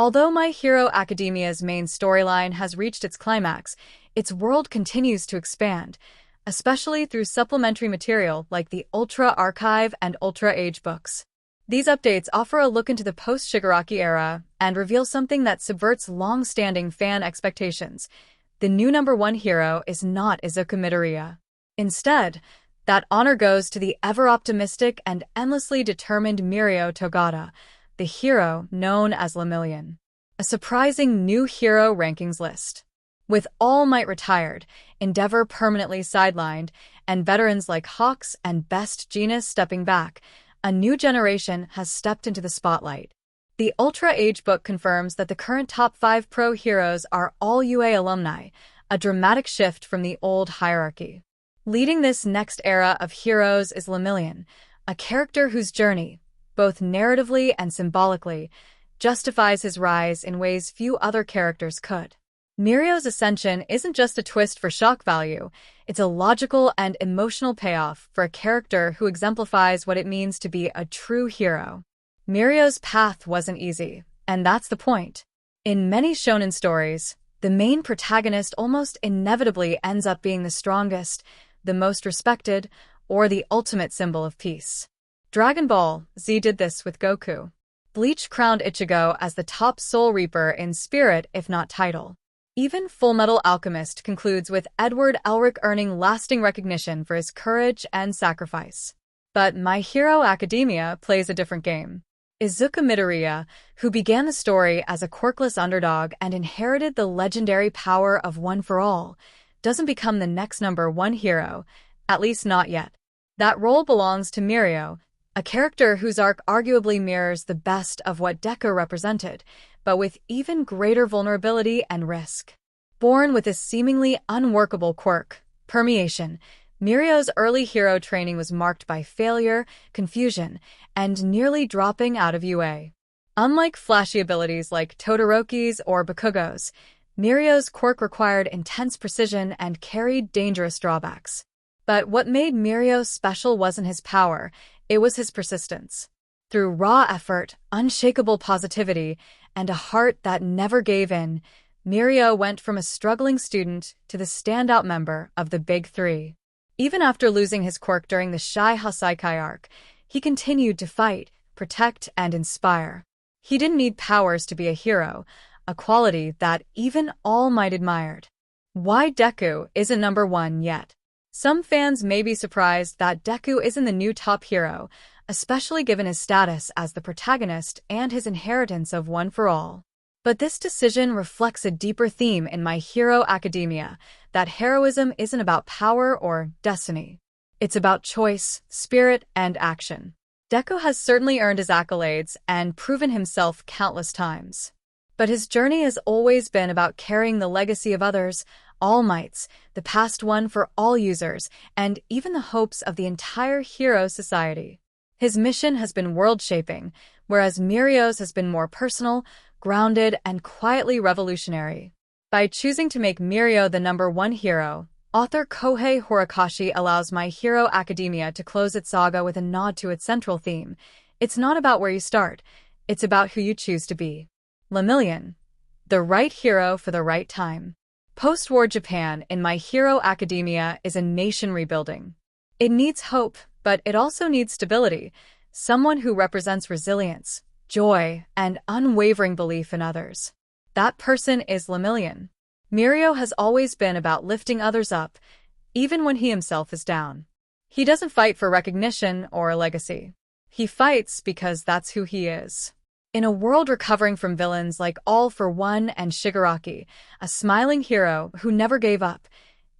Although My Hero Academia's main storyline has reached its climax, its world continues to expand, especially through supplementary material like the Ultra Archive and Ultra Age books. These updates offer a look into the post-Shigaraki era and reveal something that subverts long-standing fan expectations. The new number one hero is not Izuku Midoriya. Instead, that honor goes to the ever-optimistic and endlessly determined Mirio Togata, the hero known as Lemillion. A surprising new hero rankings list. With All Might retired, Endeavor permanently sidelined, and veterans like Hawks and Best Jeanist stepping back, a new generation has stepped into the spotlight. The Ultra Age book confirms that the current top 5 pro heroes are all UA alumni, a dramatic shift from the old hierarchy. Leading this next era of heroes is Lemillion, a character whose journey, both narratively and symbolically, justifies his rise in ways few other characters could. Mirio's ascension isn't just a twist for shock value, it's a logical and emotional payoff for a character who exemplifies what it means to be a true hero. Mirio's path wasn't easy, and that's the point. In many shonen stories, the main protagonist almost inevitably ends up being the strongest, the most respected, or the ultimate symbol of peace. Dragon Ball Z did this with Goku. Bleach crowned Ichigo as the top Soul Reaper in spirit if not title. Even Fullmetal Alchemist concludes with Edward Elric earning lasting recognition for his courage and sacrifice. But My Hero Academia plays a different game. Izuku Midoriya, who began the story as a quirkless underdog and inherited the legendary power of One for All, doesn't become the next number one hero, at least not yet. That role belongs to Mirio, a character whose arc arguably mirrors the best of what Deku represented, but with even greater vulnerability and risk. Born with a seemingly unworkable quirk, permeation, Mirio's early hero training was marked by failure, confusion, and nearly dropping out of UA. Unlike flashy abilities like Todoroki's or Bakugo's, Mirio's quirk required intense precision and carried dangerous drawbacks. But what made Mirio special wasn't his power, it was his persistence. Through raw effort, unshakable positivity, and a heart that never gave in, Mirio went from a struggling student to the standout member of the Big Three. Even after losing his quirk during the Shai Hasaikai arc, he continued to fight, protect, and inspire. He didn't need powers to be a hero, a quality that even All Might admired. Why Deku isn't number one yet? Some fans may be surprised that Deku isn't the new top hero, especially given his status as the protagonist and his inheritance of One for All. But this decision reflects a deeper theme in My Hero Academia, that heroism isn't about power or destiny. It's about choice, spirit, and action. Deku has certainly earned his accolades and proven himself countless times. But his journey has always been about carrying the legacy of others, All Mights, the past One for All users, and even the hopes of the entire hero society. His mission has been world-shaping, whereas Mirio's has been more personal, grounded, and quietly revolutionary. By choosing to make Mirio the number one hero, author Kohei Horikoshi allows My Hero Academia to close its saga with a nod to its central theme. It's not about where you start, it's about who you choose to be. Lemillion, the right hero for the right time. Post-war Japan in My Hero Academia is a nation rebuilding. It needs hope, but it also needs stability, someone who represents resilience, joy, and unwavering belief in others. That person is Lemillion. Mirio has always been about lifting others up, even when he himself is down. He doesn't fight for recognition or a legacy. He fights because that's who he is. In a world recovering from villains like All for One and Shigaraki, a smiling hero who never gave up,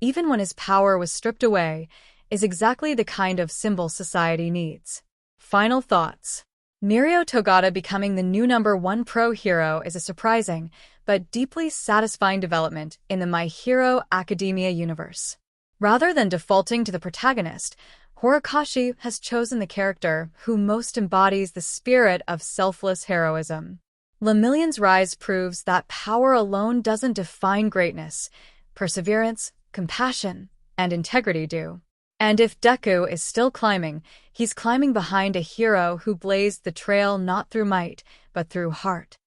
even when his power was stripped away, is exactly the kind of symbol society needs. Final thoughts. Mirio Togata becoming the new number one pro hero is a surprising, but deeply satisfying development in the My Hero Academia universe. Rather than defaulting to the protagonist, Horikoshi has chosen the character who most embodies the spirit of selfless heroism. Lemillion's rise proves that power alone doesn't define greatness. Perseverance, compassion, and integrity do. And if Deku is still climbing, he's climbing behind a hero who blazed the trail not through might, but through heart.